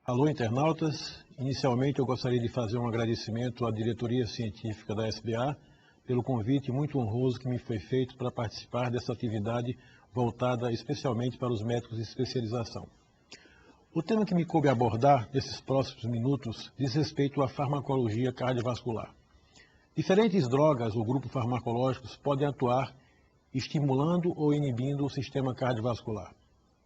Alô, internautas. Inicialmente, eu gostaria de fazer um agradecimento à diretoria científica da SBA pelo convite muito honroso que me foi feito para participar dessa atividade voltada especialmente para os médicos de especialização. O tema que me coube abordar nesses próximos minutos diz respeito à farmacologia cardiovascular. Diferentes drogas ou grupos farmacológicos podem atuar estimulando ou inibindo o sistema cardiovascular.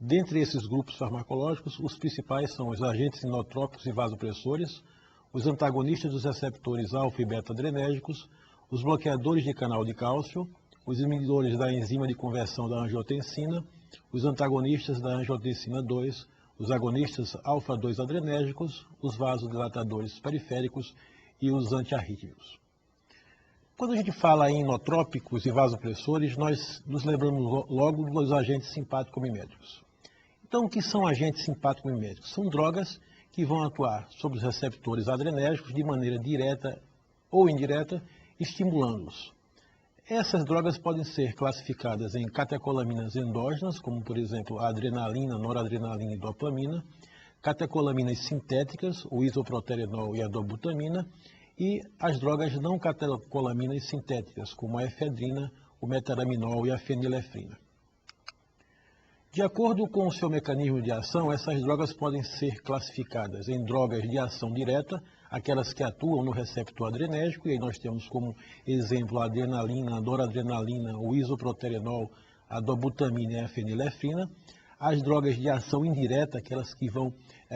Dentre esses grupos farmacológicos, os principais são os agentes inotrópicos e vasopressores, os antagonistas dos receptores alfa e beta adrenérgicos, os bloqueadores de canal de cálcio, os inibidores da enzima de conversão da angiotensina, os antagonistas da angiotensina 2, os agonistas alfa-2 adrenérgicos, os vasodilatadores periféricos e os antiarrítmicos. Quando a gente fala em inotrópicos e vasopressores, nós nos lembramos logo dos agentes simpático-miméticos. Então, o que são agentes simpático-miméticos? São drogas que vão atuar sobre os receptores adrenérgicos de maneira direta ou indireta, estimulando-os. Essas drogas podem ser classificadas em catecolaminas endógenas, como por exemplo a adrenalina, noradrenalina e dopamina, catecolaminas sintéticas, o isoproterenol e a dobutamina, e as drogas não catecolaminas sintéticas, como a efedrina, o metaraminol e a fenilefrina. De acordo com o seu mecanismo de ação, essas drogas podem ser classificadas em drogas de ação direta, aquelas que atuam no receptor adrenérgico, e aí nós temos como exemplo a adrenalina, a noradrenalina, o isoproterenol, a dobutamina e a fenilefrina. As drogas de ação indireta, aquelas que vão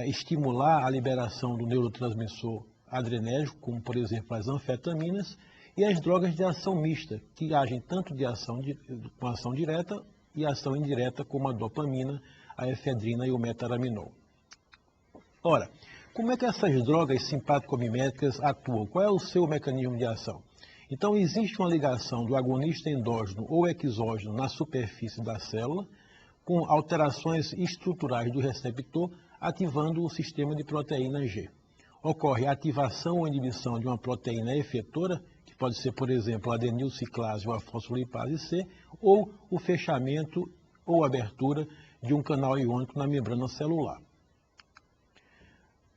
estimular a liberação do neurotransmissor adrenérgico, como por exemplo as anfetaminas, e as drogas de ação mista, que agem tanto com ação direta e ação indireta, como a dopamina, a efedrina e o metaraminol. Ora, como é que essas drogas simpático-miméticas atuam? Qual é o seu mecanismo de ação? Então, existe uma ligação do agonista endógeno ou exógeno na superfície da célula, com alterações estruturais do receptor, ativando o sistema de proteína G. Ocorre a ativação ou inibição de uma proteína efetora, que pode ser, por exemplo, a adenilciclase ou a fosfolipase C, ou o fechamento ou abertura de um canal iônico na membrana celular.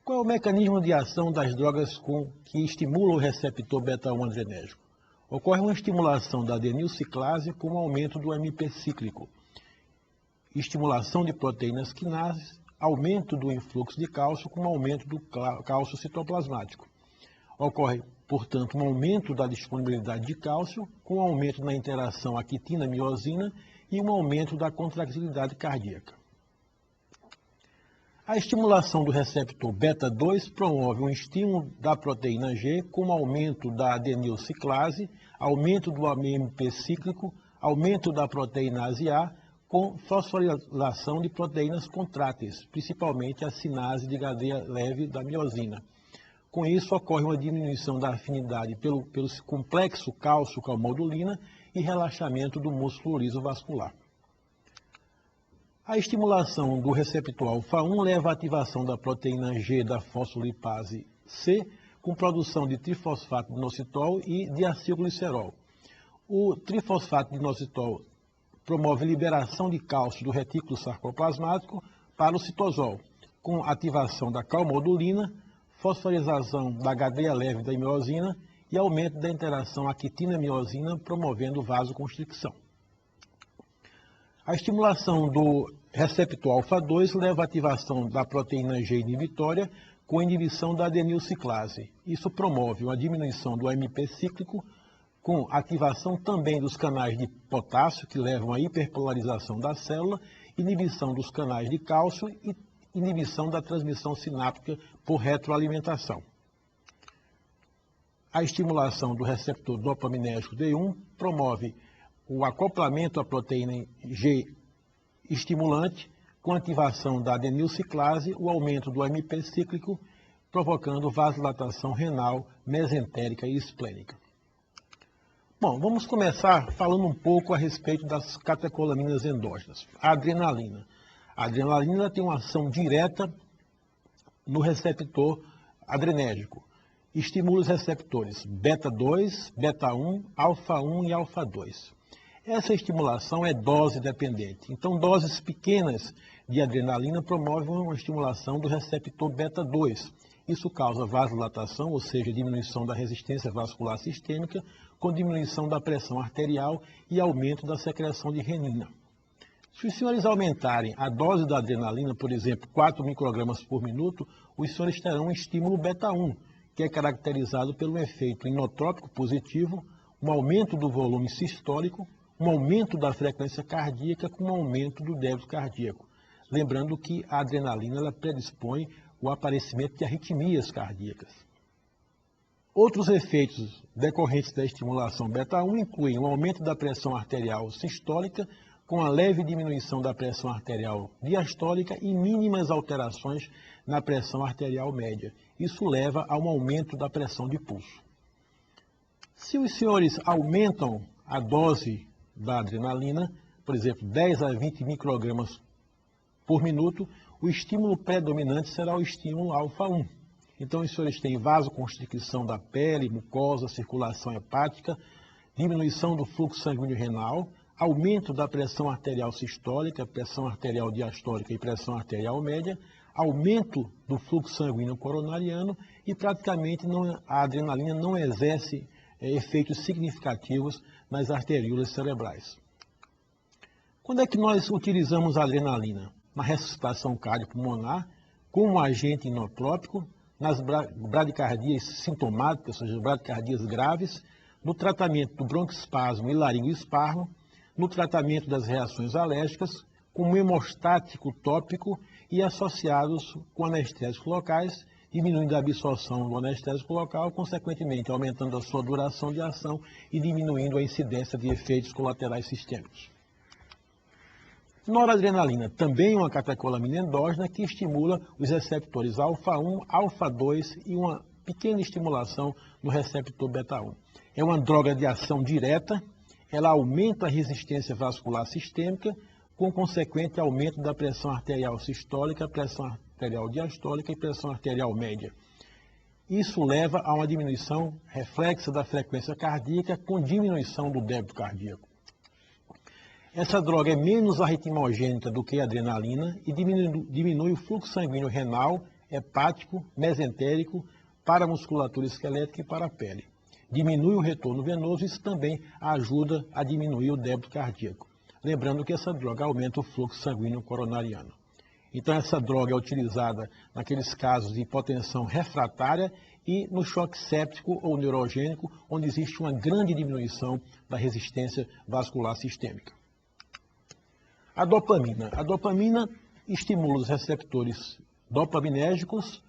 Qual é o mecanismo de ação das drogas que estimulam o receptor beta-1 adrenérgico? Ocorre uma estimulação da adenilciclase com o aumento do AMP cíclico, estimulação de proteínas quinases, aumento do influxo de cálcio com o aumento do cálcio citoplasmático. Ocorre, portanto, um aumento da disponibilidade de cálcio com um aumento na interação actina-miosina e um aumento da contratilidade cardíaca. A estimulação do receptor beta-2 promove um estímulo da proteína G com aumento da adenilciclase, aumento do AMP cíclico, aumento da proteinase A, com fosforilação de proteínas contráteis, principalmente a sinase de cadeia leve da miosina. Com isso, ocorre uma diminuição da afinidade pelo complexo cálcio-calmodulina e relaxamento do músculo liso vascular. A estimulação do receptor alfa-1 leva à ativação da proteína G da fosfolipase C, com produção de trifosfato de inositol e diacilglicerol. O trifosfato de inositol promove liberação de cálcio do retículo sarcoplasmático para o citosol, com ativação da calmodulina, fosforização da cadeia leve da miosina e aumento da interação actina-miosina, promovendo vasoconstricção. A estimulação do receptor alfa-2 leva à ativação da proteína G inibitória com inibição da adenilciclase. Isso promove uma diminuição do AMP cíclico, com ativação também dos canais de potássio, que levam à hiperpolarização da célula, inibição dos canais de cálcio e inibição da transmissão sináptica por retroalimentação. A estimulação do receptor dopaminérgico D1 promove o acoplamento à proteína G estimulante, com ativação da adenilciclase, o aumento do AMP cíclico, provocando vasodilatação renal, mesentérica e esplênica. Bom, vamos começar falando um pouco a respeito das catecolaminas endógenas. A adrenalina. A adrenalina tem uma ação direta no receptor adrenérgico. Estimula os receptores beta-2, beta-1, alfa-1 e alfa-2. Essa estimulação é dose dependente. Então, doses pequenas de adrenalina promovem uma estimulação do receptor beta-2. Isso causa vasodilatação, ou seja, diminuição da resistência vascular sistêmica, com diminuição da pressão arterial e aumento da secreção de renina. Se os senhores aumentarem a dose da adrenalina, por exemplo, 4 microgramas por minuto, os senhores terão um estímulo beta-1, que é caracterizado pelo efeito inotrópico positivo, um aumento do volume sistólico, um aumento da frequência cardíaca com um aumento do débito cardíaco. Lembrando que a adrenalina ela predispõe o aparecimento de arritmias cardíacas. Outros efeitos decorrentes da estimulação beta-1 incluem o aumento da pressão arterial sistólica, com a leve diminuição da pressão arterial diastólica e mínimas alterações na pressão arterial média. Isso leva a um aumento da pressão de pulso. Se os senhores aumentam a dose da adrenalina, por exemplo, 10 a 20 microgramas por minuto, o estímulo predominante será o estímulo alfa-1. Então, os senhores têm vasoconstricção da pele, mucosa, circulação hepática, diminuição do fluxo sanguíneo renal, aumento da pressão arterial sistólica, pressão arterial diastólica e pressão arterial média, aumento do fluxo sanguíneo coronariano e praticamente a adrenalina não exerce efeitos significativos nas arteríolas cerebrais. Quando é que nós utilizamos a adrenalina? Na ressuscitação cardiopulmonar, como agente inotrópico, nas bradicardias sintomáticas, ou seja, bradicardias graves, no tratamento do broncoespasmo e laringoespasmo, no tratamento das reações alérgicas, como hemostático tópico e associados com anestésicos locais, diminuindo a absorção do anestésico local, consequentemente aumentando a sua duração de ação e diminuindo a incidência de efeitos colaterais sistêmicos. Noradrenalina, também uma catecolamina endógena que estimula os receptores alfa-1, alfa-2 e uma pequena estimulação no receptor beta-1. É uma droga de ação direta, ela aumenta a resistência vascular sistêmica, com consequente aumento da pressão arterial sistólica, pressão arterial diastólica e pressão arterial média. Isso leva a uma diminuição reflexa da frequência cardíaca com diminuição do débito cardíaco. Essa droga é menos arritmogênica do que a adrenalina e diminui o fluxo sanguíneo renal, hepático, mesentérico, para a musculatura esquelética e para a pele. Diminui o retorno venoso e isso também ajuda a diminuir o débito cardíaco. Lembrando que essa droga aumenta o fluxo sanguíneo coronariano. Então essa droga é utilizada naqueles casos de hipotensão refratária e no choque séptico ou neurogênico, onde existe uma grande diminuição da resistência vascular sistêmica. A dopamina estimula os receptores dopaminérgicos,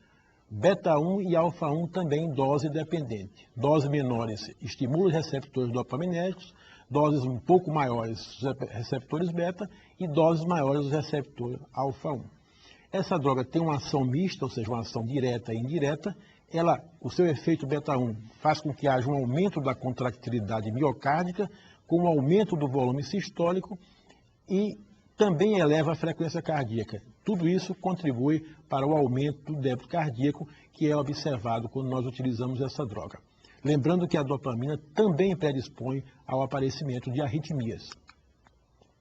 beta-1 e alfa-1 também em dose dependente. Doses menores estimulam os receptores dopaminérgicos, doses um pouco maiores os receptores beta e doses maiores os receptores alfa-1. Essa droga tem uma ação mista, ou seja, uma ação direta e indireta. O seu efeito beta-1 faz com que haja um aumento da contractilidade miocárdica, com um aumento do volume sistólico e também eleva a frequência cardíaca. Tudo isso contribui para o aumento do débito cardíaco, que é observado quando nós utilizamos essa droga. Lembrando que a dopamina também predispõe ao aparecimento de arritmias.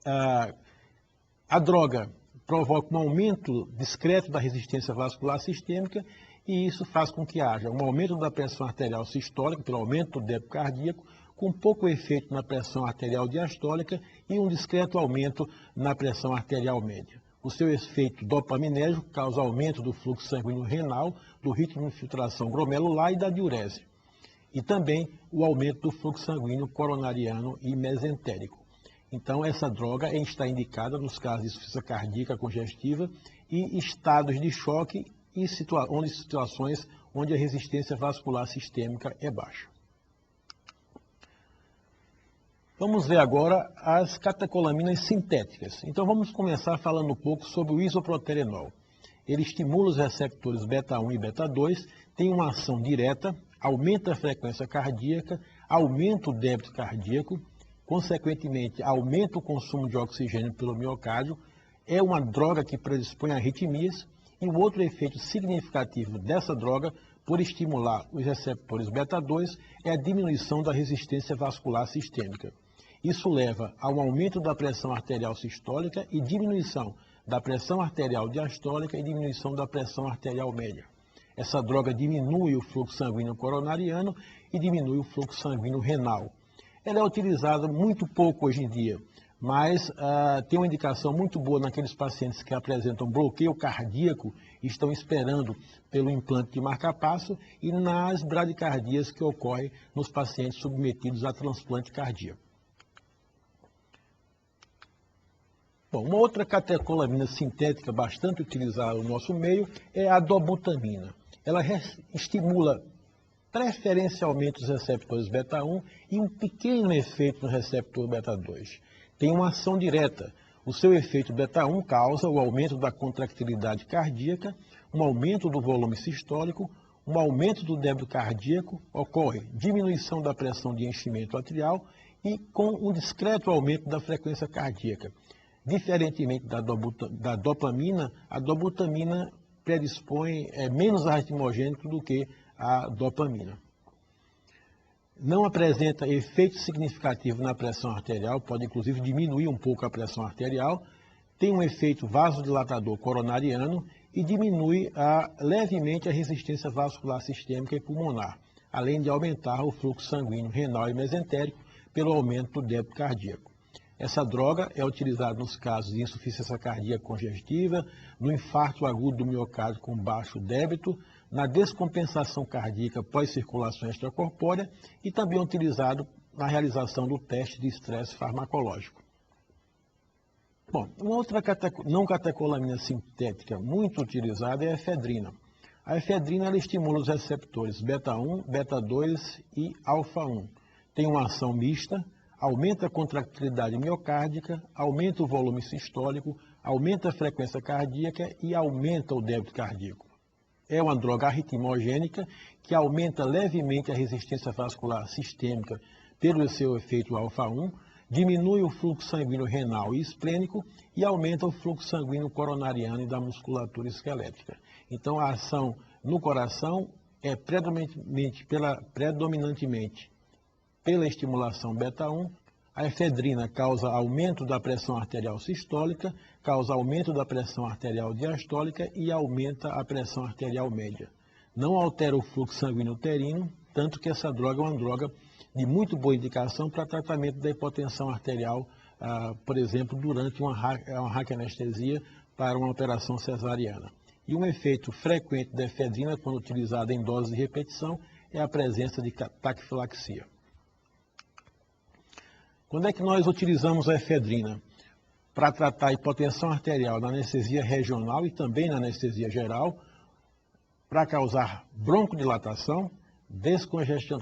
A droga provoca um aumento discreto da resistência vascular sistêmica e isso faz com que haja um aumento da pressão arterial sistólica, pelo aumento do débito cardíaco, com pouco efeito na pressão arterial diastólica e um discreto aumento na pressão arterial média. O seu efeito dopaminérgico causa aumento do fluxo sanguíneo renal, do ritmo de filtração glomerular e da diurese. E também o aumento do fluxo sanguíneo coronariano e mesentérico. Então, essa droga está indicada nos casos de insuficiência cardíaca congestiva e estados de choque e situações onde a resistência vascular sistêmica é baixa. Vamos ver agora as catecolaminas sintéticas. Então vamos começar falando um pouco sobre o isoproterenol. Ele estimula os receptores beta-1 e beta-2, tem uma ação direta, aumenta a frequência cardíaca, aumenta o débito cardíaco, consequentemente aumenta o consumo de oxigênio pelo miocárdio, é uma droga que predispõe a arritmias, e um outro efeito significativo dessa droga, por estimular os receptores beta-2, é a diminuição da resistência vascular sistêmica. Isso leva a um aumento da pressão arterial sistólica e diminuição da pressão arterial diastólica e diminuição da pressão arterial média. Essa droga diminui o fluxo sanguíneo coronariano e diminui o fluxo sanguíneo renal. Ela é utilizada muito pouco hoje em dia, mas tem uma indicação muito boa naqueles pacientes que apresentam bloqueio cardíaco e estão esperando pelo implante de marcapasso e nas bradicardias que ocorrem nos pacientes submetidos a transplante cardíaco. Bom, uma outra catecolamina sintética bastante utilizada no nosso meio é a dobutamina. Ela estimula preferencialmente os receptores beta-1 e um pequeno efeito no receptor beta-2. Tem uma ação direta. O seu efeito beta-1 causa o aumento da contractilidade cardíaca, um aumento do volume sistólico, um aumento do débito cardíaco, ocorre diminuição da pressão de enchimento atrial e com um discreto aumento da frequência cardíaca. Diferentemente da dopamina, a dobutamina predispõe, é menos arritmogênico do que a dopamina. Não apresenta efeito significativo na pressão arterial, pode inclusive diminuir um pouco a pressão arterial, tem um efeito vasodilatador coronariano e diminui levemente a resistência vascular sistêmica e pulmonar, além de aumentar o fluxo sanguíneo renal e mesentérico pelo aumento do débito cardíaco. Essa droga é utilizada nos casos de insuficiência cardíaca congestiva, no infarto agudo do miocárdio com baixo débito, na descompensação cardíaca pós-circulação extracorpórea e também é utilizado na realização do teste de estresse farmacológico. Bom, uma outra não catecolamina sintética muito utilizada é a efedrina. A efedrina ela estimula os receptores beta-1, beta-2 e alfa-1. Tem uma ação mista, aumenta a contractilidade miocárdica, aumenta o volume sistólico, aumenta a frequência cardíaca e aumenta o débito cardíaco. É uma droga arritmogênica que aumenta levemente a resistência vascular sistêmica pelo seu efeito alfa-1, diminui o fluxo sanguíneo renal e esplênico e aumenta o fluxo sanguíneo coronariano e da musculatura esquelética. Então, a ação no coração é predominantemente pela estimulação beta-1, a efedrina causa aumento da pressão arterial sistólica, causa aumento da pressão arterial diastólica e aumenta a pressão arterial média. Não altera o fluxo sanguíneo uterino, tanto que essa droga é uma droga de muito boa indicação para tratamento da hipotensão arterial, por exemplo, durante uma raquianestesia para uma operação cesariana. E um efeito frequente da efedrina, quando utilizada em doses de repetição, é a presença de taquifilaxia. Quando é que nós utilizamos a efedrina? Para tratar a hipotensão arterial na anestesia regional e também na anestesia geral, para causar broncodilatação,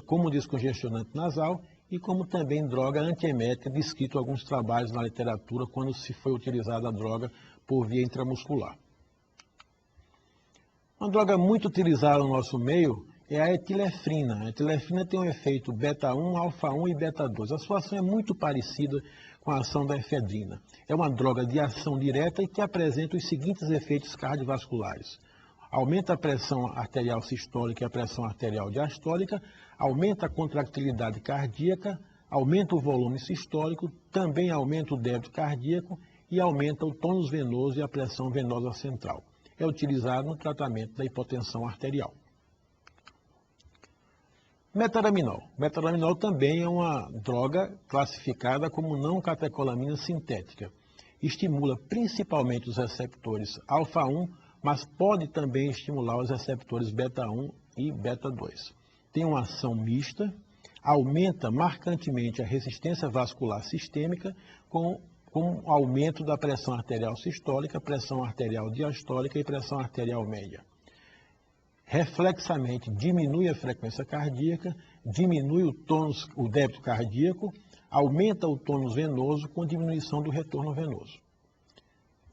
como descongestionante nasal e como também droga antiemética, descrito em alguns trabalhos na literatura quando se foi utilizada a droga por via intramuscular. Uma droga muito utilizada no nosso meio é a etilefrina. A etilefrina tem um efeito beta-1, alfa-1 e beta-2. A sua ação é muito parecida com a ação da efedrina. É uma droga de ação direta e que apresenta os seguintes efeitos cardiovasculares. Aumenta a pressão arterial sistólica e a pressão arterial diastólica, aumenta a contractilidade cardíaca, aumenta o volume sistólico, também aumenta o débito cardíaco e aumenta o tônus venoso e a pressão venosa central. É utilizado no tratamento da hipotensão arterial. Metaraminol. Metaraminol também é uma droga classificada como não catecolamina sintética. Estimula principalmente os receptores alfa-1, mas pode também estimular os receptores beta-1 e beta-2. Tem uma ação mista, aumenta marcantemente a resistência vascular sistêmica com aumento da pressão arterial sistólica, pressão arterial diastólica e pressão arterial média. Reflexamente diminui a frequência cardíaca, diminui o débito cardíaco, aumenta o tônus venoso com diminuição do retorno venoso.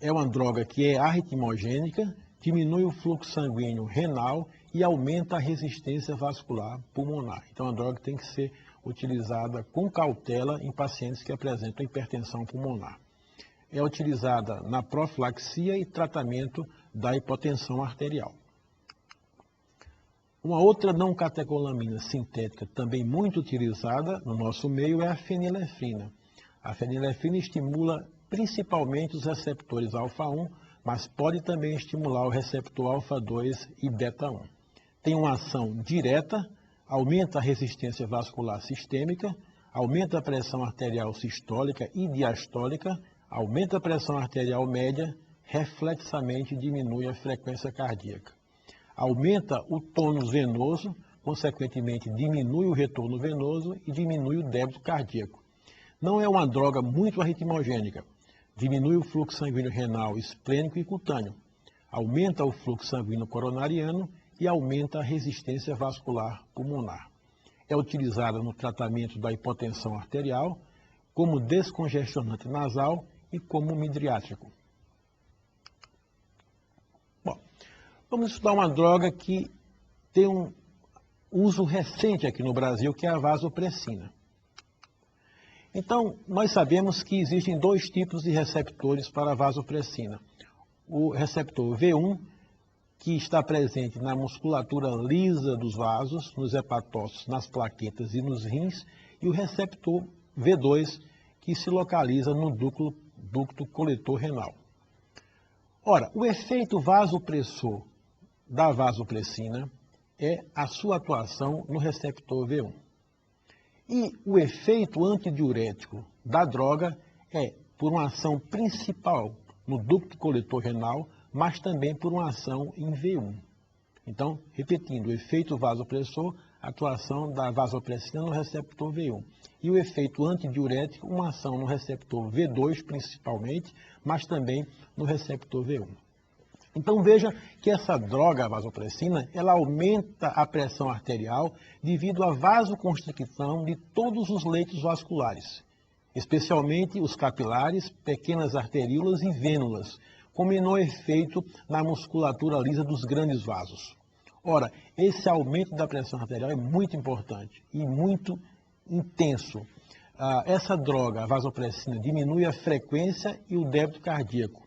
É uma droga que é arritmogênica, diminui o fluxo sanguíneo renal e aumenta a resistência vascular pulmonar. Então, é uma droga que tem que ser utilizada com cautela em pacientes que apresentam hipertensão pulmonar. É utilizada na profilaxia e tratamento da hipotensão arterial. Uma outra não catecolamina sintética também muito utilizada no nosso meio é a fenilefrina. A fenilefrina estimula principalmente os receptores alfa-1, mas pode também estimular o receptor alfa-2 e beta-1. Tem uma ação direta, aumenta a resistência vascular sistêmica, aumenta a pressão arterial sistólica e diastólica, aumenta a pressão arterial média, reflexamente diminui a frequência cardíaca. Aumenta o tônus venoso, consequentemente diminui o retorno venoso e diminui o débito cardíaco. Não é uma droga muito arritmogênica. Diminui o fluxo sanguíneo renal, esplênico e cutâneo. Aumenta o fluxo sanguíneo coronariano e aumenta a resistência vascular pulmonar. É utilizada no tratamento da hipotensão arterial, como descongestionante nasal e como midriátrico. Bom, vamos estudar uma droga que tem um uso recente aqui no Brasil, que é a vasopressina. Então, nós sabemos que existem dois tipos de receptores para a vasopressina. O receptor V1, que está presente na musculatura lisa dos vasos, nos hepatócitos, nas plaquetas e nos rins, e o receptor V2, que se localiza no ducto coletor renal. Ora, o efeito vasopressor da vasopressina é a sua atuação no receptor V1. E o efeito antidiurético da droga é por uma ação principal no ducto coletor renal, mas também por uma ação em V1. Então, repetindo, o efeito vasopressor, atuação da vasopressina no receptor V1. E o efeito antidiurético, uma ação no receptor V2 principalmente, mas também no receptor V1. Então veja que essa droga, a vasopressina, ela aumenta a pressão arterial devido à vasoconstricção de todos os leitos vasculares, especialmente os capilares, pequenas arteríolas e vênulas, com menor efeito na musculatura lisa dos grandes vasos. Ora, esse aumento da pressão arterial é muito importante e muito intenso. Essa droga, a vasopressina, diminui a frequência e o débito cardíaco,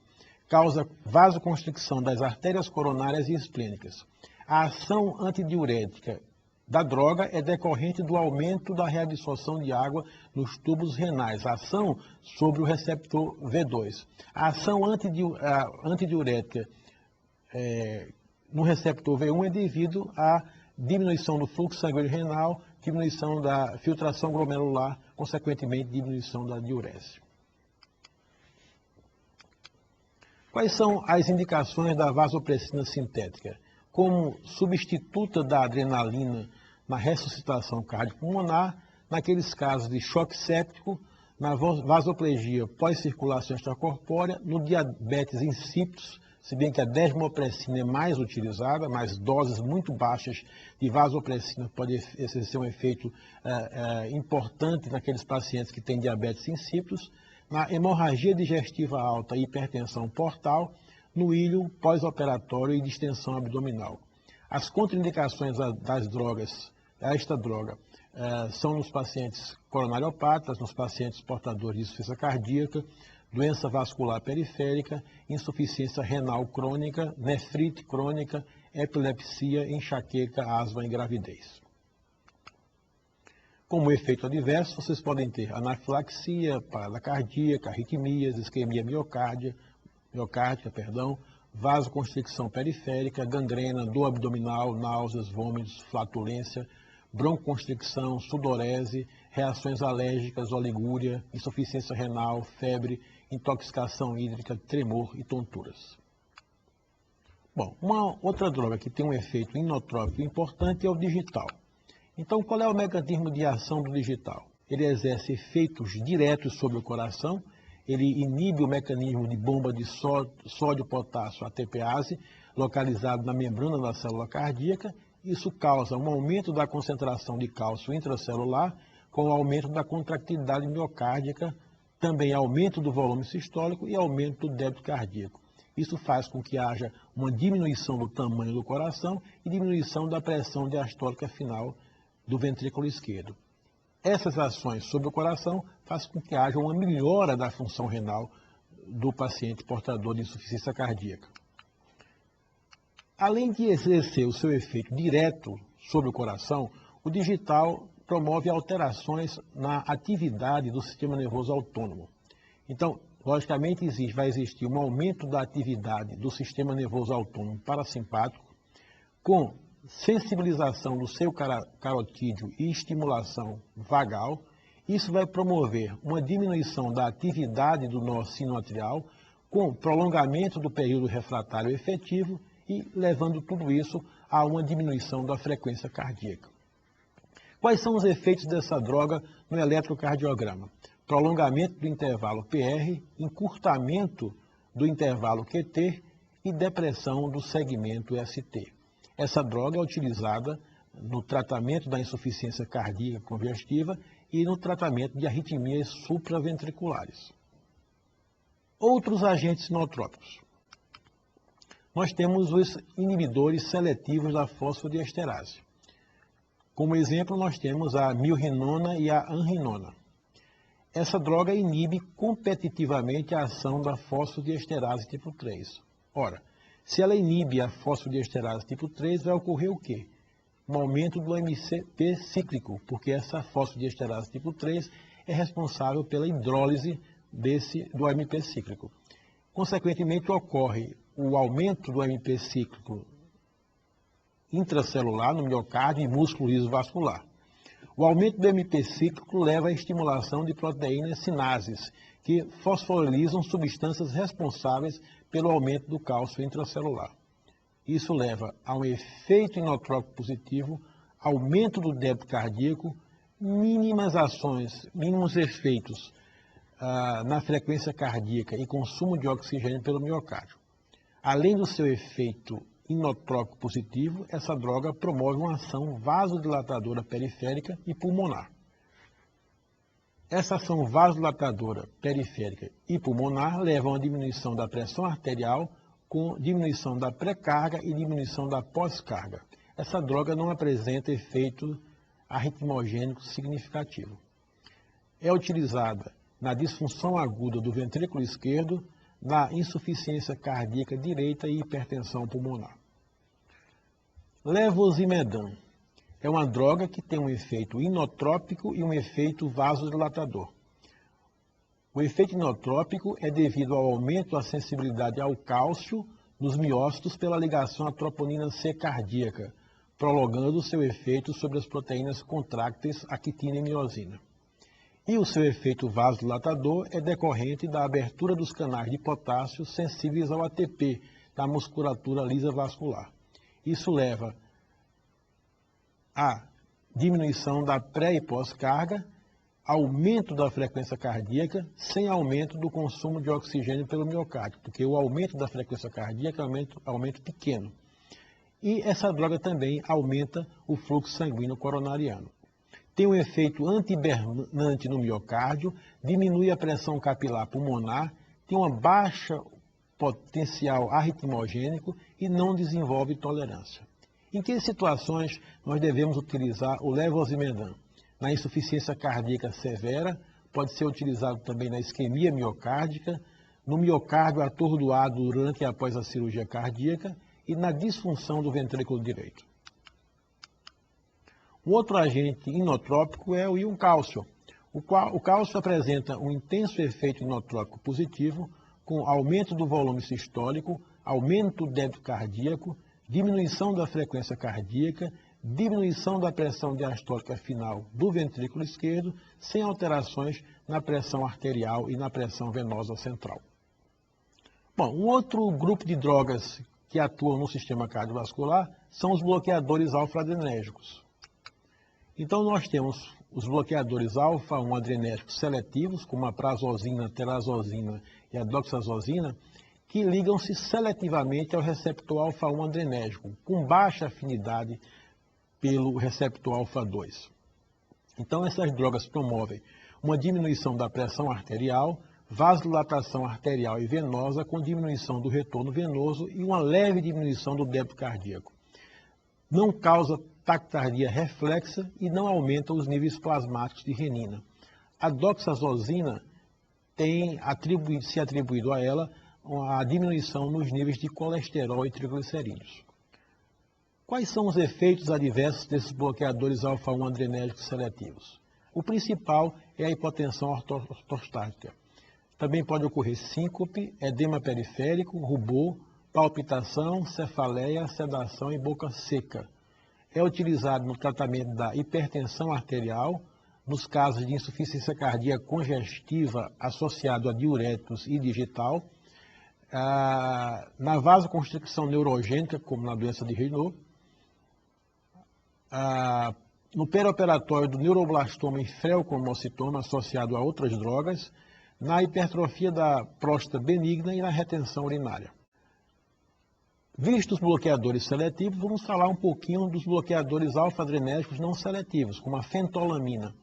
causa vasoconstricção das artérias coronárias e esplênicas. A ação antidiurética da droga é decorrente do aumento da reabsorção de água nos tubos renais, a ação sobre o receptor V2. A ação antidiurética no receptor V1 é devido à diminuição do fluxo sanguíneo renal, diminuição da filtração glomerular, consequentemente diminuição da diurese. Quais são as indicações da vasopressina sintética? Como substituta da adrenalina na ressuscitação cardiopulmonar, naqueles casos de choque séptico, na vasoplegia pós-circulação extracorpórea, no diabetes insípidos, se bem que a desmopressina é mais utilizada, mas doses muito baixas de vasopressina podem exercer um efeito importante naqueles pacientes que têm diabetes insípidos, na hemorragia digestiva alta e hipertensão portal, no ilho pós-operatório e distensão abdominal. As contraindicações das drogas, esta droga, são nos pacientes coronariopatas, nos pacientes portadores de insuficiência cardíaca, doença vascular periférica, insuficiência renal crônica, nefrite crônica, epilepsia, enxaqueca, asma e gravidez. Como efeito adverso, vocês podem ter anafilaxia, parada cardíaca, arritmias, isquemia miocárdica, vasoconstricção periférica, gangrena, dor abdominal, náuseas, vômitos, flatulência, broncoconstricção, sudorese, reações alérgicas, oligúria, insuficiência renal, febre, intoxicação hídrica, tremor e tonturas. Bom, uma outra droga que tem um efeito inotrópico importante é o digital. Então, qual é o mecanismo de ação do digital? Ele exerce efeitos diretos sobre o coração, ele inibe o mecanismo de bomba de sódio-potássio ATPase, localizado na membrana da célula cardíaca. Isso causa um aumento da concentração de cálcio intracelular, com o aumento da contractilidade miocárdica, também aumento do volume sistólico e aumento do débito cardíaco. Isso faz com que haja uma diminuição do tamanho do coração e diminuição da pressão diastólica final do ventrículo esquerdo. Essas ações sobre o coração fazem com que haja uma melhora da função renal do paciente portador de insuficiência cardíaca. Além de exercer o seu efeito direto sobre o coração, o digital promove alterações na atividade do sistema nervoso autônomo. Então, logicamente, vai existir um aumento da atividade do sistema nervoso autônomo parasimpático, com sensibilização do seu carotídeo e estimulação vagal. Isso vai promover uma diminuição da atividade do nó sinoatrial, com prolongamento do período refratário efetivo e levando tudo isso a uma diminuição da frequência cardíaca. Quais são os efeitos dessa droga no eletrocardiograma? Prolongamento do intervalo PR, encurtamento do intervalo QT e depressão do segmento ST. Essa droga é utilizada no tratamento da insuficiência cardíaca congestiva e no tratamento de arritmias supraventriculares. Outros agentes sinotrópicos. Nós temos os inibidores seletivos da fosfodiesterase. Como exemplo, nós temos a milrinona e a anrinona. Essa droga inibe competitivamente a ação da fosfodiesterase tipo 3. Ora, se ela inibe a fosfodiesterase tipo 3, vai ocorrer o quê? Um aumento do AMP cíclico, porque essa fosfodiesterase tipo 3 é responsável pela hidrólise do AMP cíclico. Consequentemente, ocorre o aumento do AMP cíclico intracelular no miocárdio e músculo liso vascular. O aumento do AMP cíclico leva à estimulação de proteínas sinases, que fosforilizam substâncias responsáveis pelo aumento do cálcio intracelular. Isso leva a um efeito inotrópico positivo, aumento do débito cardíaco, mínimos efeitos na frequência cardíaca e consumo de oxigênio pelo miocárdio. Além do seu efeito inotrópico positivo, essa droga promove uma ação vasodilatadora periférica e pulmonar. Essa ação vasodilatadora periférica e pulmonar leva a uma diminuição da pressão arterial, com diminuição da pré-carga e diminuição da pós-carga. Essa droga não apresenta efeito arritmogênico significativo. É utilizada na disfunção aguda do ventrículo esquerdo, na insuficiência cardíaca direita e hipertensão pulmonar. Levosimedan é uma droga que tem um efeito inotrópico e um efeito vasodilatador. O efeito inotrópico é devido ao aumento da sensibilidade ao cálcio nos miócitos pela ligação à troponina C cardíaca, prolongando seu efeito sobre as proteínas contrácteis actina e miosina. E o seu efeito vasodilatador é decorrente da abertura dos canais de potássio sensíveis ao ATP da musculatura lisa vascular. Isso leva à diminuição da pré e pós-carga, aumento da frequência cardíaca, sem aumento do consumo de oxigênio pelo miocárdio, porque o aumento da frequência cardíaca é um aumento pequeno. E essa droga também aumenta o fluxo sanguíneo coronariano. Tem um efeito antihibernante no miocárdio, diminui a pressão capilar pulmonar, tem uma baixa potencial arritmogênico e não desenvolve tolerância. Em que situações nós devemos utilizar o levosimedan? Na insuficiência cardíaca severa, pode ser utilizado também na isquemia miocárdica, no miocárdio atordoado durante e após a cirurgia cardíaca e na disfunção do ventrículo direito. Um outro agente inotrópico é o íon cálcio. O cálcio apresenta um intenso efeito inotrópico positivo, com aumento do volume sistólico, aumento do débito cardíaco, diminuição da frequência cardíaca, diminuição da pressão diastólica final do ventrículo esquerdo, sem alterações na pressão arterial e na pressão venosa central. Bom, um outro grupo de drogas que atuam no sistema cardiovascular são os bloqueadores alfa-adrenérgicos. Então, nós temos os bloqueadores alfa-1 adrenérgicos seletivos, como a prazosina, terazosina e a doxazosina, que ligam-se seletivamente ao receptor alfa-1 adrenérgico, com baixa afinidade pelo receptor alfa-2. Então, essas drogas promovem uma diminuição da pressão arterial, vasodilatação arterial e venosa, com diminuição do retorno venoso e uma leve diminuição do débito cardíaco. Não causa taquicardia reflexa e não aumenta os níveis plasmáticos de renina. A doxazosina tem se atribuído a ela a diminuição nos níveis de colesterol e triglicerídeos. Quais são os efeitos adversos desses bloqueadores alfa-1 adrenérgicos seletivos? O principal é a hipotensão ortostática. Também pode ocorrer síncope, edema periférico, rubor, palpitação, cefaleia, sedação e boca seca. É utilizado no tratamento da hipertensão arterial, nos casos de insuficiência cardíaca congestiva associado a diuréticos e digital, na vasoconstricção neurogênica, como na doença de Raynaud, no perioperatório do neuroblastoma e feocromocitoma associado a outras drogas, na hipertrofia da próstata benigna e na retenção urinária. Vistos os bloqueadores seletivos, vamos falar um pouquinho dos bloqueadores alfa-adrenérgicos não seletivos, como a fentolamina.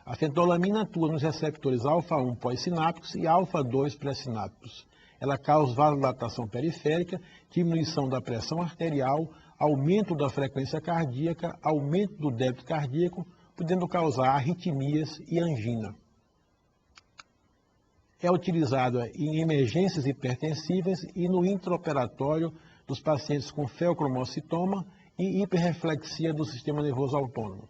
A fentolamina atua nos receptores alfa-1 pós-sinápticos e alfa-2 pré-sinápticos. Ela causa vasodilatação periférica, diminuição da pressão arterial, aumento da frequência cardíaca, aumento do débito cardíaco, podendo causar arritmias e angina. É utilizada em emergências hipertensivas e no intraoperatório dos pacientes com feocromocitoma e hiperreflexia do sistema nervoso autônomo.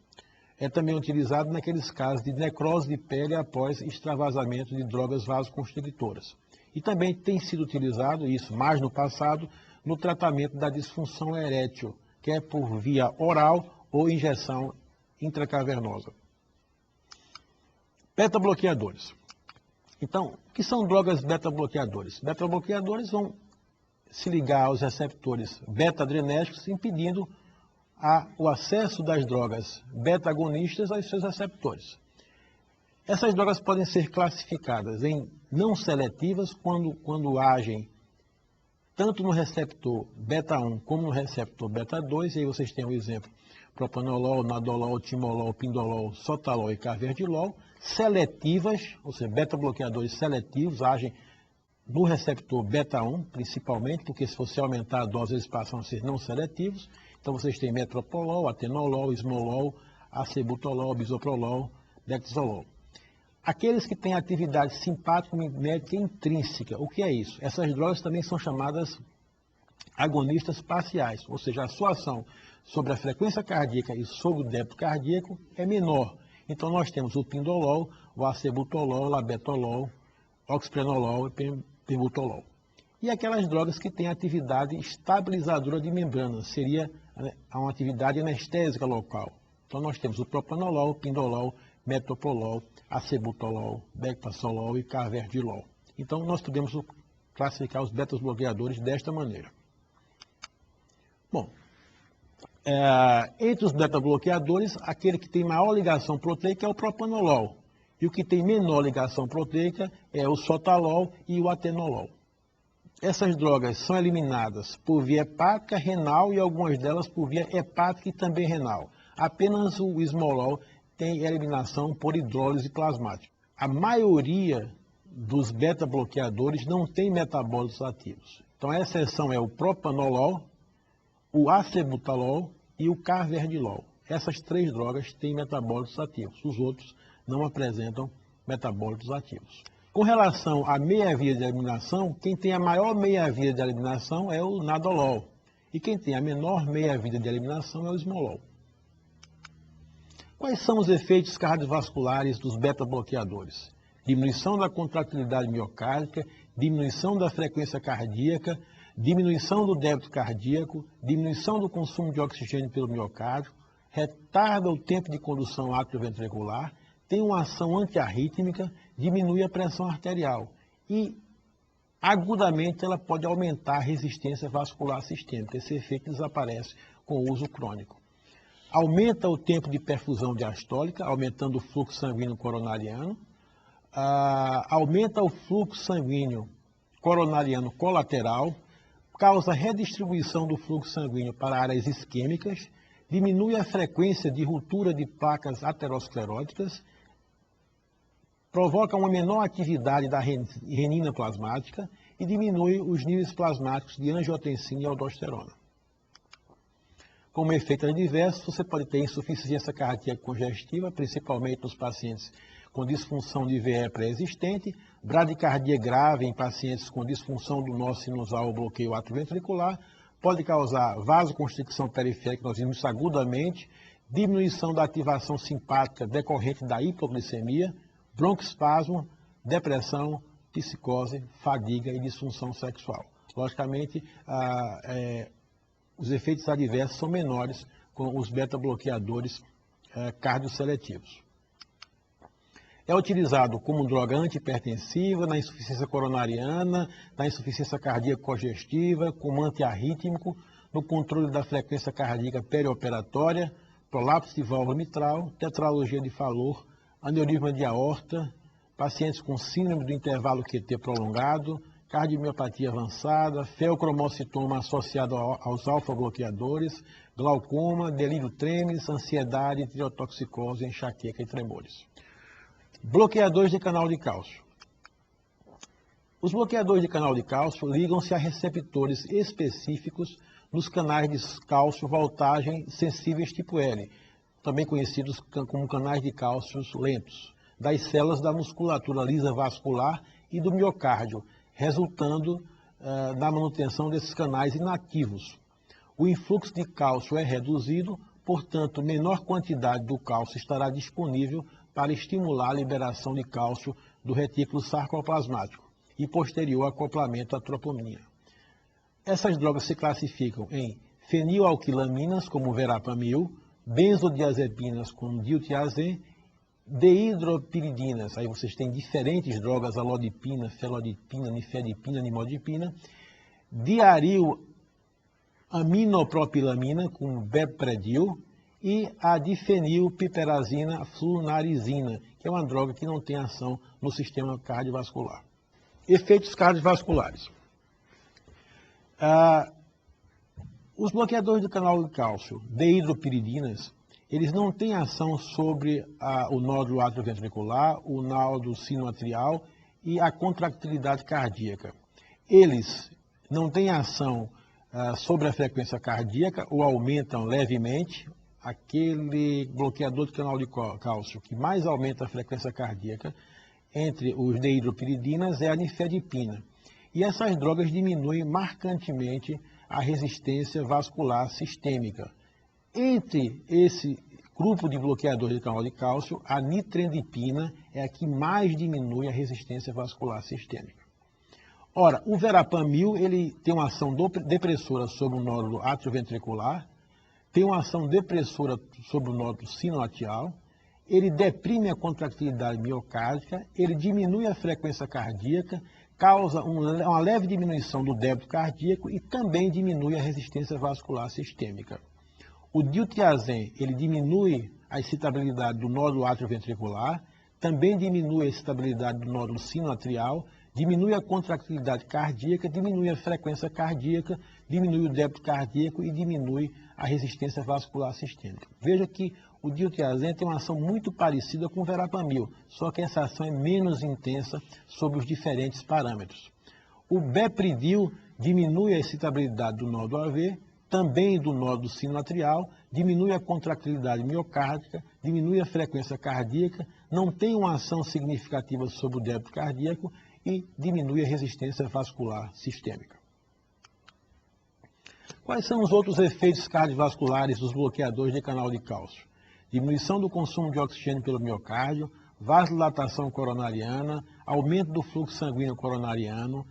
É também utilizado naqueles casos de necrose de pele após extravasamento de drogas vasoconstrictoras. E também tem sido utilizado, isso mais no passado, no tratamento da disfunção erétil, que é por via oral ou injeção intracavernosa. Beta-bloqueadores. Então, o que são drogas beta-bloqueadores? Beta-bloqueadores vão se ligar aos receptores beta-adrenérgicos, impedindo o acesso das drogas beta-agonistas aos seus receptores. Essas drogas podem ser classificadas em não seletivas quando agem tanto no receptor beta-1 como no receptor beta-2, e aí vocês têm o exemplo propanolol, nadolol, timolol, pindolol, sotalol e carvedilol, seletivas, ou seja, beta-bloqueadores seletivos, agem no receptor beta-1, principalmente, porque se você aumentar a dose, eles passam a ser não seletivos. Então vocês têm metoprolol, atenolol, esmolol, acebutolol, bisoprolol, dexolol. Aqueles que têm atividade simpático-mimética intrínseca, o que é isso? Essas drogas também são chamadas agonistas parciais, ou seja, a sua ação sobre a frequência cardíaca e sobre o débito cardíaco é menor. Então nós temos o pindolol, o acebutolol, o labetolol, oxprenolol e pembutolol. E aquelas drogas que têm atividade estabilizadora de membrana, seria uma atividade anestésica local. Então nós temos o propanolol, o pindolol, metoprolol, acebutolol, bectasolol e carvedilol. Então nós podemos classificar os beta-bloqueadores desta maneira. Bom, entre os beta-bloqueadores, aquele que tem maior ligação proteica é o propanolol. E o que tem menor ligação proteica é o sotalol e o atenolol. Essas drogas são eliminadas por via hepática, renal e algumas delas por via hepática e também renal. Apenas o esmolol tem eliminação por hidrólise plasmática. A maioria dos beta-bloqueadores não tem metabólitos ativos. Então a exceção é o propanolol, o acebutalol e o carvedilol. Essas três drogas têm metabólitos ativos. Os outros não apresentam metabólitos ativos. Com relação à meia-via de eliminação, quem tem a maior meia-via de eliminação é o nadolol. E quem tem a menor meia-via de eliminação é o esmolol. Quais são os efeitos cardiovasculares dos beta-bloqueadores? Diminuição da contratilidade miocárdica, diminuição da frequência cardíaca, diminuição do débito cardíaco, diminuição do consumo de oxigênio pelo miocárdio, retarda o tempo de condução atrioventricular, tem uma ação antiarrítmica, diminui a pressão arterial e, agudamente, ela pode aumentar a resistência vascular sistêmica. Esse efeito desaparece com o uso crônico. Aumenta o tempo de perfusão diastólica, aumentando o fluxo sanguíneo coronariano, aumenta o fluxo sanguíneo coronariano colateral, causa redistribuição do fluxo sanguíneo para áreas isquêmicas, diminui a frequência de ruptura de placas ateroscleróticas, provoca uma menor atividade da renina plasmática e diminui os níveis plasmáticos de angiotensina e aldosterona. Como efeito adverso, você pode ter insuficiência cardíaca congestiva, principalmente nos pacientes com disfunção de VE pré-existente, bradicardia grave em pacientes com disfunção do nó sinusal ou bloqueio atrioventricular, pode causar vasoconstricção periférica, nós vimos isso agudamente, diminuição da ativação simpática decorrente da hipoglicemia, broncoespasmo, depressão, psicose, fadiga e disfunção sexual. Logicamente, os efeitos adversos são menores com os beta-bloqueadores cardioseletivos. É utilizado como droga antihipertensiva, na insuficiência coronariana, na insuficiência cardíaca congestiva, como antiarrítmico, no controle da frequência cardíaca perioperatória, prolapso de válvula mitral, tetralogia de Fallot, aneurisma de aorta, pacientes com síndrome do intervalo QT prolongado, cardiomiopatia avançada, feocromocitoma associado aos alfa-bloqueadores, glaucoma, delírio tremens, ansiedade, tireotoxicose, enxaqueca e tremores. Bloqueadores de canal de cálcio. Os bloqueadores de canal de cálcio ligam-se a receptores específicos nos canais de cálcio voltagem sensíveis tipo L, também conhecidos como canais de cálcio lentos, das células da musculatura lisa vascular e do miocárdio, resultando na manutenção desses canais inativos. O influxo de cálcio é reduzido, portanto, menor quantidade do cálcio estará disponível para estimular a liberação de cálcio do retículo sarcoplasmático e posterior acoplamento à troponina. Essas drogas se classificam em fenilalquilaminas, como verapamil, benzodiazepinas, como diltiazem, deidropiridinas, aí vocês têm diferentes drogas, alodipina, felodipina, nifedipina, nimodipina, diarilaminopropylamina, com bepredil, e a difenilpiperazina flunarizina, que é uma droga que não tem ação no sistema cardiovascular. Efeitos cardiovasculares. Os bloqueadores do canal de cálcio, deidropiridinas, eles não têm ação sobre o nódulo atrioventricular, o nódulo sinoatrial e a contractilidade cardíaca. Eles não têm ação sobre a frequência cardíaca ou aumentam levemente. Aquele bloqueador do canal de cálcio que mais aumenta a frequência cardíaca entre os deidropiridinas é a nifedipina. E essas drogas diminuem marcantemente a resistência vascular sistêmica. Entre esse grupo de bloqueadores de canal de cálcio, a nitrendipina é a que mais diminui a resistência vascular sistêmica. Ora, o verapamil, ele tem uma ação depressora sobre o nódulo atrioventricular, tem uma ação depressora sobre o nódulo sinoatrial, ele deprime a contractilidade miocárdica, ele diminui a frequência cardíaca, causa uma leve diminuição do débito cardíaco e também diminui a resistência vascular sistêmica. O diltiazem, ele diminui a excitabilidade do nódulo atrioventricular, também diminui a excitabilidade do nódulo sinoatrial, diminui a contractilidade cardíaca, diminui a frequência cardíaca, diminui o débito cardíaco e diminui a resistência vascular sistêmica. Veja que o diltiazem tem uma ação muito parecida com o verapamil, só que essa ação é menos intensa sobre os diferentes parâmetros. O bepridil diminui a excitabilidade do nódulo AV, também do nódulo sinoatrial, diminui a contractilidade miocárdica, diminui a frequência cardíaca, não tem uma ação significativa sobre o débito cardíaco e diminui a resistência vascular sistêmica. Quais são os outros efeitos cardiovasculares dos bloqueadores de canal de cálcio? Diminuição do consumo de oxigênio pelo miocárdio, vasodilatação coronariana, aumento do fluxo sanguíneo coronariano,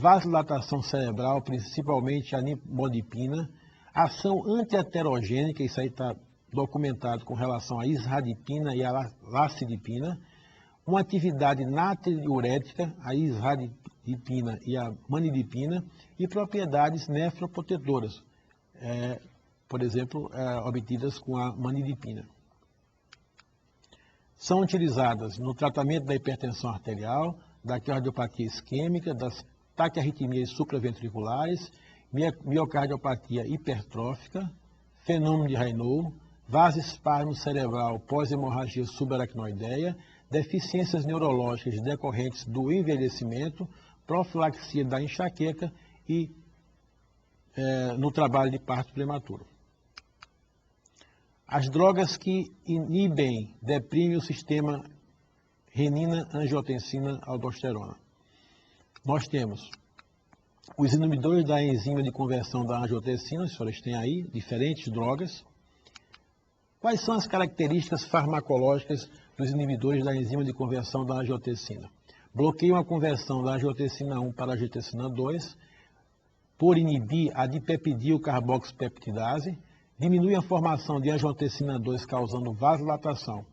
vasodilatação cerebral, principalmente a nimodipina, ação antiaterogênica, isso aí está documentado com relação à isradipina e à lacidipina, uma atividade natriurética, a isradipina e a manidipina, e propriedades nefroprotetoras, por exemplo, obtidas com a manidipina. São utilizadas no tratamento da hipertensão arterial, da cardiopatia isquêmica, das taquiarritmias supraventriculares, miocardiopatia hipertrófica, fenômeno de Raynaud, vasoespasmo cerebral pós-hemorragia subaracnoideia, deficiências neurológicas decorrentes do envelhecimento, profilaxia da enxaqueca e no trabalho de parto prematuro. As drogas que inibem, deprimem o sistema renina, angiotensina, aldosterona. Nós temos Os inibidores da enzima de conversão da angiotensina, os senhores têm aí diferentes drogas. Quais são as características farmacológicas dos inibidores da enzima de conversão da angiotensina? Bloqueiam a conversão da angiotensina 1 para a angiotensina 2, por inibir a dipeptidilcarboxipeptidase, diminuem a formação de angiotensina 2 causando vasodilatação,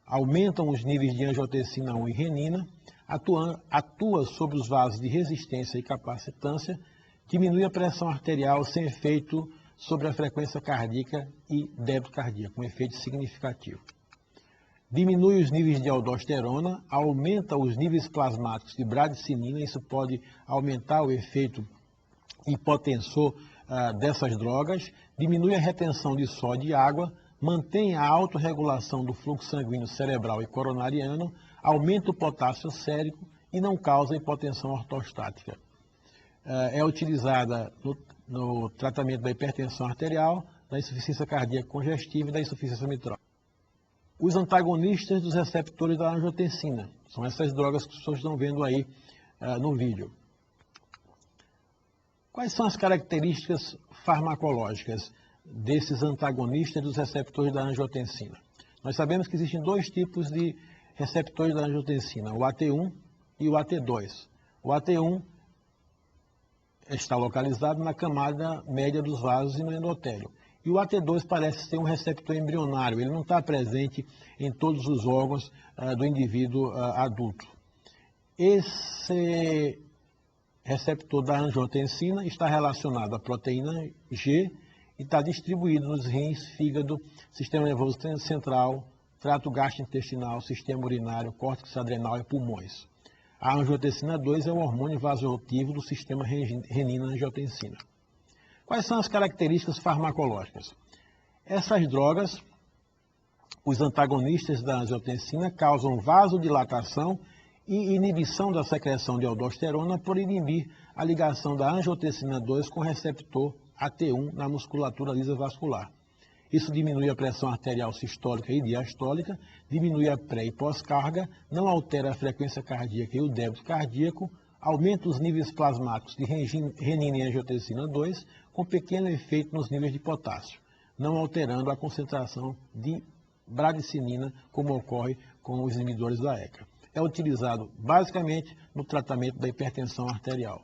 aumentam os níveis de angiotensina 1 e renina, atua sobre os vasos de resistência e capacitância, diminui a pressão arterial sem efeito sobre a frequência cardíaca e débito cardíaco, um efeito significativo. Diminui os níveis de aldosterona, aumenta os níveis plasmáticos de bradicinina, isso pode aumentar o efeito hipotensor dessas drogas, diminui a retenção de sódio e água, mantém a autorregulação do fluxo sanguíneo cerebral e coronariano, aumenta o potássio sérico e não causa hipotensão ortostática. É utilizada no tratamento da hipertensão arterial, da insuficiência cardíaca congestiva e da insuficiência mitral. Os antagonistas dos receptores da angiotensina, são essas drogas que as pessoas estão vendo aí no vídeo. Quais são as características farmacológicas desses antagonistas dos receptores da angiotensina? Nós sabemos que existem dois tipos de receptores da angiotensina, o AT1 e o AT2. O AT1 está localizado na camada média dos vasos e no endotélio. E o AT2 parece ser um receptor embrionário, ele não está presente em todos os órgãos do indivíduo adulto. Esse receptor da angiotensina está relacionado à proteína G e está distribuído nos rins, fígado, sistema nervoso central, trato gastrointestinal, sistema urinário, córtex adrenal e pulmões. A angiotensina 2 é o hormônio vasoativo do sistema renina-angiotensina. Quais são as características farmacológicas? Essas drogas, os antagonistas da angiotensina, causam vasodilatação e inibição da secreção de aldosterona por inibir a ligação da angiotensina 2 com o receptor AT1 na musculatura lisa vascular. Isso diminui a pressão arterial sistólica e diastólica, diminui a pré e pós-carga, não altera a frequência cardíaca e o débito cardíaco, aumenta os níveis plasmáticos de renina e angiotensina 2, com pequeno efeito nos níveis de potássio, não alterando a concentração de bradicinina, como ocorre com os inibidores da ECA. É utilizado basicamente no tratamento da hipertensão arterial.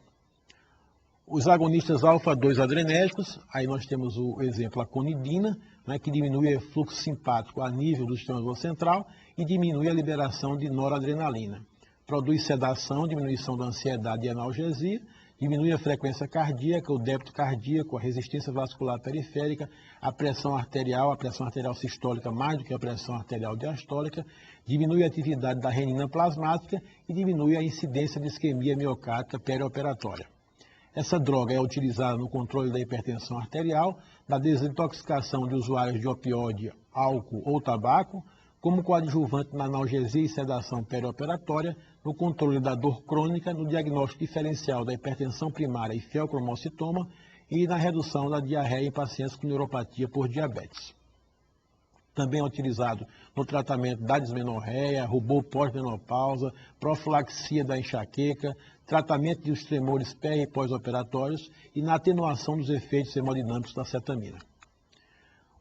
Os agonistas alfa-2 adrenérgicos, aí nós temos o exemplo a conidina, que diminui o fluxo simpático a nível do sistema nervoso central e diminui a liberação de noradrenalina. Produz sedação, diminuição da ansiedade e analgesia, diminui a frequência cardíaca, o débito cardíaco, a resistência vascular periférica, a pressão arterial sistólica mais do que a pressão arterial diastólica, diminui a atividade da renina plasmática e diminui a incidência de isquemia miocárdica perioperatória. Essa droga é utilizada no controle da hipertensão arterial, na desintoxicação de usuários de opioide, álcool ou tabaco, como coadjuvante na analgesia e sedação perioperatória, no controle da dor crônica, no diagnóstico diferencial da hipertensão primária e feocromocitoma e na redução da diarreia em pacientes com neuropatia por diabetes. Também é utilizado no tratamento da dismenorreia, rubor pós-menopausa, profilaxia da enxaqueca, tratamento dos tremores pré e pós-operatórios e na atenuação dos efeitos hemodinâmicos da cetamina.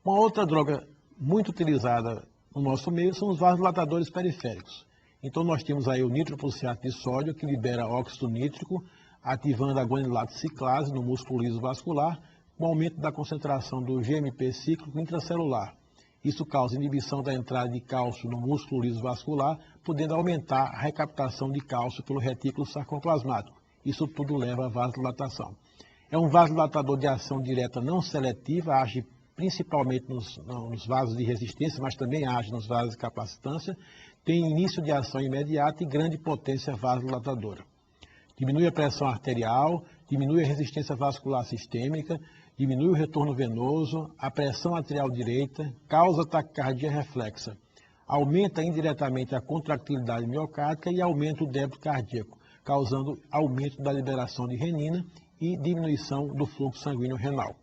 Uma outra droga muito utilizada no nosso meio são os vasodilatadores periféricos. Então nós temos aí o nitroprusiato de sódio, que libera óxido nítrico, ativando a guanilato ciclase no músculo liso vascular, com aumento da concentração do GMP cíclico intracelular. Isso causa inibição da entrada de cálcio no músculo liso vascular, podendo aumentar a recaptação de cálcio pelo retículo sarcoplasmático. Isso tudo leva à vasodilatação. É um vasodilatador de ação direta não seletiva, age principalmente nos vasos de resistência, mas também age nos vasos de capacitância, tem início de ação imediata e grande potência vasodilatadora. Diminui a pressão arterial, diminui a resistência vascular sistêmica, diminui o retorno venoso, a pressão arterial direita, causa taquicardia reflexa, aumenta indiretamente a contractilidade miocárdica e aumenta o débito cardíaco, causando aumento da liberação de renina e diminuição do fluxo sanguíneo renal.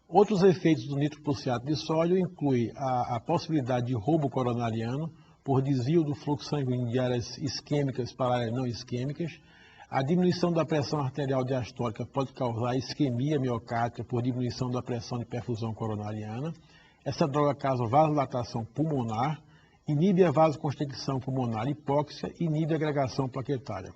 Outros efeitos do nitroprusiato de sódio incluem a possibilidade de roubo coronariano por desvio do fluxo sanguíneo de áreas isquêmicas para áreas não isquêmicas, A diminuição da pressão arterial diastólica pode causar isquemia miocárdica por diminuição da pressão de perfusão coronariana. Essa droga causa vasodilatação pulmonar, inibe a vasoconstricção pulmonar hipóxica e inibe a agregação plaquetária.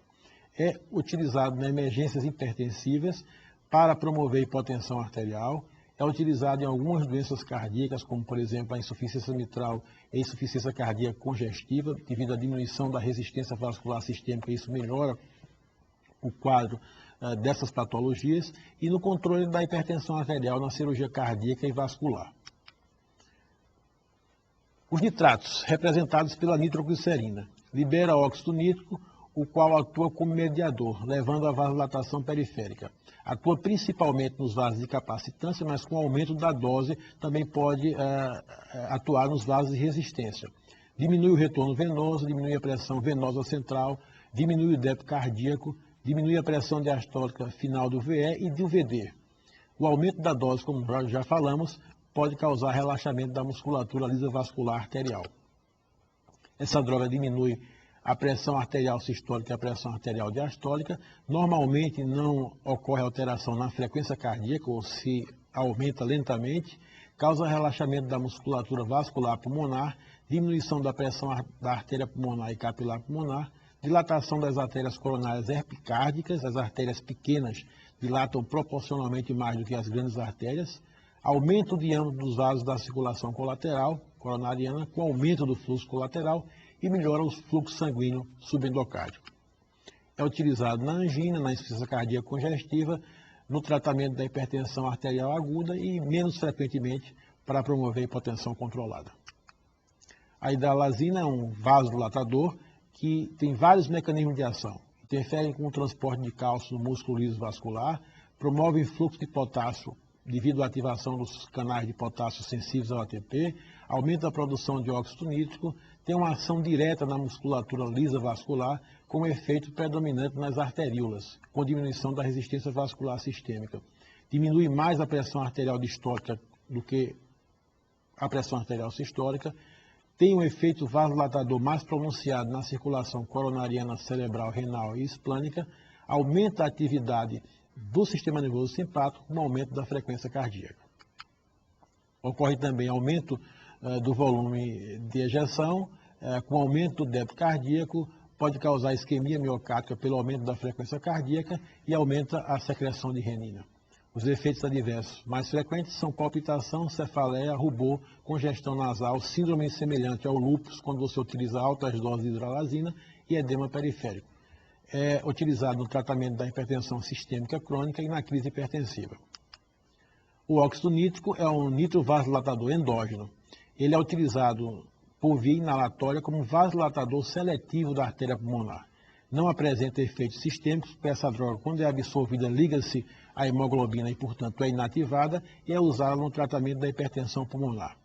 É utilizado nas emergências hipertensivas para promover hipotensão arterial. É utilizado em algumas doenças cardíacas, como, por exemplo, a insuficiência mitral e a insuficiência cardíaca congestiva, devido à diminuição da resistência vascular sistêmica. Isso melhora o quadro dessas patologias, e no controle da hipertensão arterial na cirurgia cardíaca e vascular. Os nitratos, representados pela nitroglicerina, libera óxido nítrico, o qual atua como mediador, levando à vasodilatação periférica. Atua principalmente nos vasos de capacitância, mas com o aumento da dose também pode atuar nos vasos de resistência. Diminui o retorno venoso, diminui a pressão venosa central, diminui o débito cardíaco, diminui a pressão diastólica final do VE e do VD. O aumento da dose, como já falamos, pode causar relaxamento da musculatura lisa vascular arterial. Essa droga diminui a pressão arterial sistólica e a pressão arterial diastólica. Normalmente não ocorre alteração na frequência cardíaca, ou se aumenta lentamente, causa relaxamento da musculatura vascular pulmonar, diminuição da pressão da artéria pulmonar e capilar pulmonar, dilatação das artérias coronárias epicárdicas. As artérias pequenas dilatam proporcionalmente mais do que as grandes artérias, aumento de diâmetro dos vasos da circulação colateral coronariana com aumento do fluxo colateral e melhora o fluxo sanguíneo subendocárdico. É utilizado na angina, na insuficiência cardíaca congestiva, no tratamento da hipertensão arterial aguda e, menos frequentemente, para promover a hipotensão controlada. A hidralazina é um vasodilatador que tem vários mecanismos de ação. Interferem com o transporte de cálcio no músculo liso vascular, promovem fluxo de potássio devido à ativação dos canais de potássio sensíveis ao ATP, aumenta a produção de óxido nítrico, tem uma ação direta na musculatura lisa vascular, com efeito predominante nas arteríolas, com diminuição da resistência vascular sistêmica. Diminui mais a pressão arterial distólica do que a pressão arterial sistólica, tem um efeito vasodilatador mais pronunciado na circulação coronariana, cerebral, renal e esplânica, aumenta a atividade do sistema nervoso simpático com aumento da frequência cardíaca. Ocorre também aumento do volume de ejeção, com aumento do débito cardíaco, pode causar isquemia miocárdica pelo aumento da frequência cardíaca e aumenta a secreção de renina. Os efeitos adversos mais frequentes são palpitação, cefaleia, rubor, congestão nasal, síndrome semelhante ao lúpus, quando você utiliza altas doses de hidralazina, e edema periférico. É utilizado no tratamento da hipertensão sistêmica crônica e na crise hipertensiva. O óxido nítrico é um nitrovasodilatador endógeno. Ele é utilizado por via inalatória como vasodilatador seletivo da artéria pulmonar. Não apresenta efeitos sistêmicos, porque essa droga, quando é absorvida, liga-se à hemoglobina e, portanto, é inativada e é usada no tratamento da hipertensão pulmonar.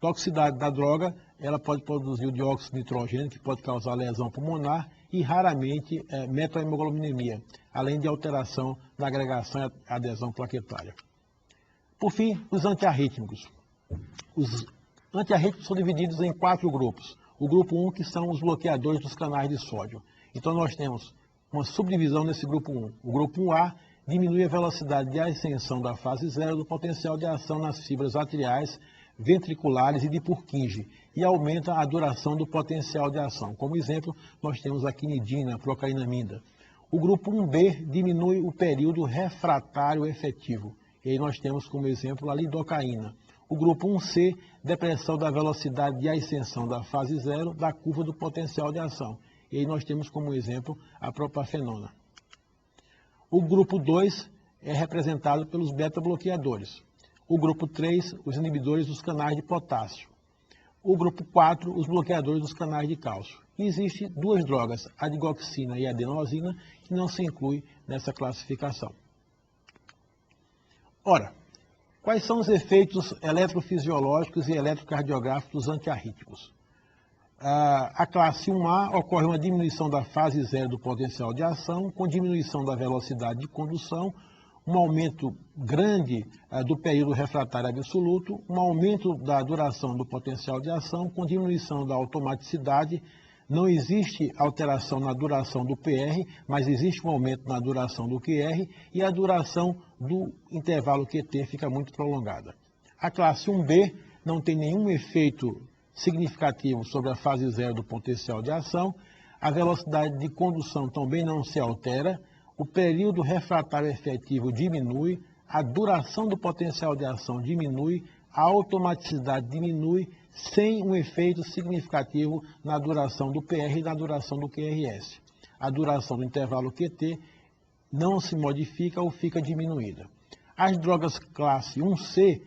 Toxicidade da droga, ela pode produzir o dióxido de nitrogênio, que pode causar lesão pulmonar, e raramente metohemoglobinemia, além de alteração da agregação e adesão plaquetária. Por fim, os antiarrítmicos. Os antiarrítmicos são divididos em 4 grupos. O grupo 1, que são os bloqueadores dos canais de sódio. Então, nós temos uma subdivisão nesse grupo 1. O grupo 1A diminui a velocidade de ascensão da fase zero do potencial de ação nas fibras atriais, ventriculares e de Purkinje, e aumenta a duração do potencial de ação. Como exemplo, nós temos a quinidina, a procainamida. O grupo 1B diminui o período refratário efetivo. E aí nós temos como exemplo a lidocaína. O grupo 1C, depressão da velocidade de ascensão da fase zero da curva do potencial de ação. E aí nós temos como exemplo a propafenona. O grupo 2 é representado pelos beta-bloqueadores. O grupo 3, os inibidores dos canais de potássio. O grupo 4, os bloqueadores dos canais de cálcio. E existem 2 drogas, a digoxina e a adenosina, que não se incluem nessa classificação. Ora, quais são os efeitos eletrofisiológicos e eletrocardiográficos dos antiarrítmicos? A classe 1A ocorre uma diminuição da fase zero do potencial de ação, com diminuição da velocidade de condução, um aumento grande do período refratário absoluto, um aumento da duração do potencial de ação, com diminuição da automaticidade Não existe alteração na duração do PR, mas existe um aumento na duração do QR e a duração do intervalo QT fica muito prolongada. A classe 1B não tem nenhum efeito significativo sobre a fase zero do potencial de ação, a velocidade de condução também não se altera, o período refratário efetivo diminui, a duração do potencial de ação diminui, a automaticidade diminui, sem um efeito significativo na duração do PR e na duração do QRS. A duração do intervalo QT não se modifica ou fica diminuída. As drogas classe 1C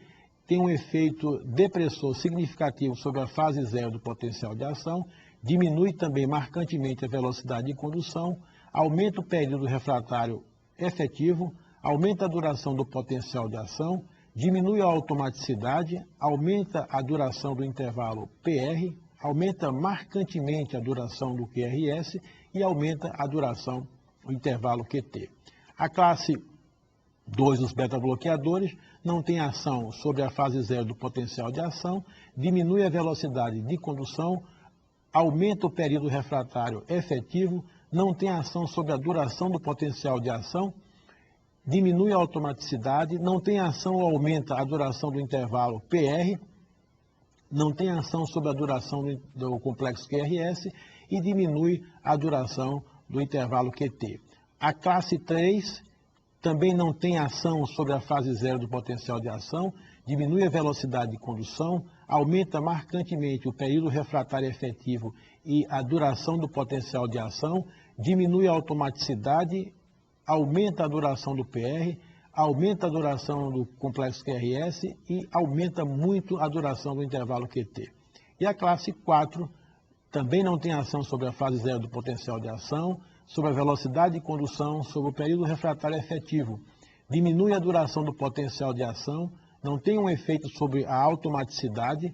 têm um efeito depressor significativo sobre a fase zero do potencial de ação, diminui também marcantemente a velocidade de condução, aumenta o período refratário efetivo, aumenta a duração do potencial de ação, diminui a automaticidade, aumenta a duração do intervalo PR, aumenta marcantemente a duração do QRS e aumenta a duração do intervalo QT. A classe 2 dos beta-bloqueadores não tem ação sobre a fase zero do potencial de ação, diminui a velocidade de condução, aumenta o período refratário efetivo, não tem ação sobre a duração do potencial de ação, diminui a automaticidade, não tem ação ou aumenta a duração do intervalo PR, não tem ação sobre a duração do complexo QRS e diminui a duração do intervalo QT. A classe 3 também não tem ação sobre a fase zero do potencial de ação, diminui a velocidade de condução, aumenta marcantemente o período refratário efetivo e a duração do potencial de ação, diminui a automaticidade, aumenta a duração do PR, aumenta a duração do complexo QRS e aumenta muito a duração do intervalo QT. E a classe 4 também não tem ação sobre a fase zero do potencial de ação, sobre a velocidade de condução, sobre o período refratário efetivo. Diminui a duração do potencial de ação, não tem um efeito sobre a automaticidade,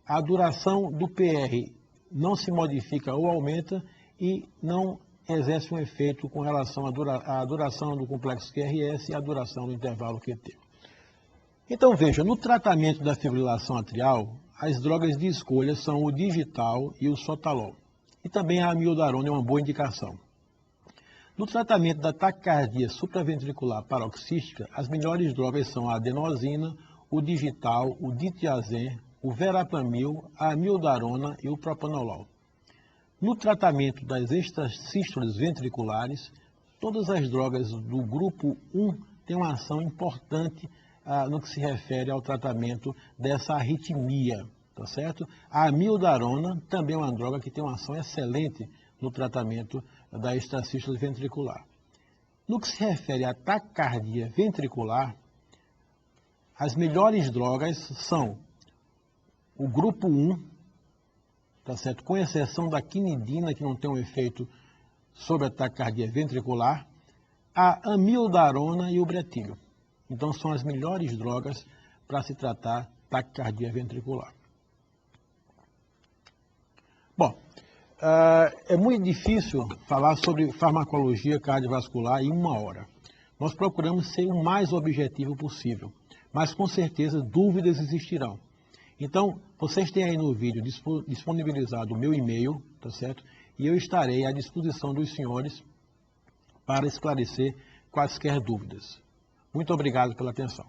a duração do PR não se modifica ou aumenta e não exerce um efeito com relação à duração do complexo QRS e à duração do intervalo QT. Então veja, no tratamento da fibrilação atrial, as drogas de escolha são o digital e o sotalol. E também a amiodarona é uma boa indicação. No tratamento da taquicardia supraventricular paroxística, as melhores drogas são a adenosina, o digital, o ditiazem, o verapamil, a amiodarona e o propanolol. No tratamento das extrasístoles ventriculares, todas as drogas do grupo 1 têm uma ação importante no que se refere ao tratamento dessa arritmia, tá certo? A amiodarona também é uma droga que tem uma ação excelente no tratamento da extrasístole ventricular. No que se refere à taquicardia ventricular, as melhores drogas são o grupo 1, tá certo? Com exceção da quinidina, que não tem um efeito sobre a taquicardia ventricular, a amiodarona e o bretílio. Então, são as melhores drogas para se tratar taquicardia ventricular. Bom, é muito difícil falar sobre farmacologia cardiovascular em 1 hora. Nós procuramos ser o mais objetivo possível, mas com certeza dúvidas existirão. Então, vocês têm aí no vídeo disponibilizado o meu e-mail, tá certo? E eu estarei à disposição dos senhores para esclarecer quaisquer dúvidas. Muito obrigado pela atenção.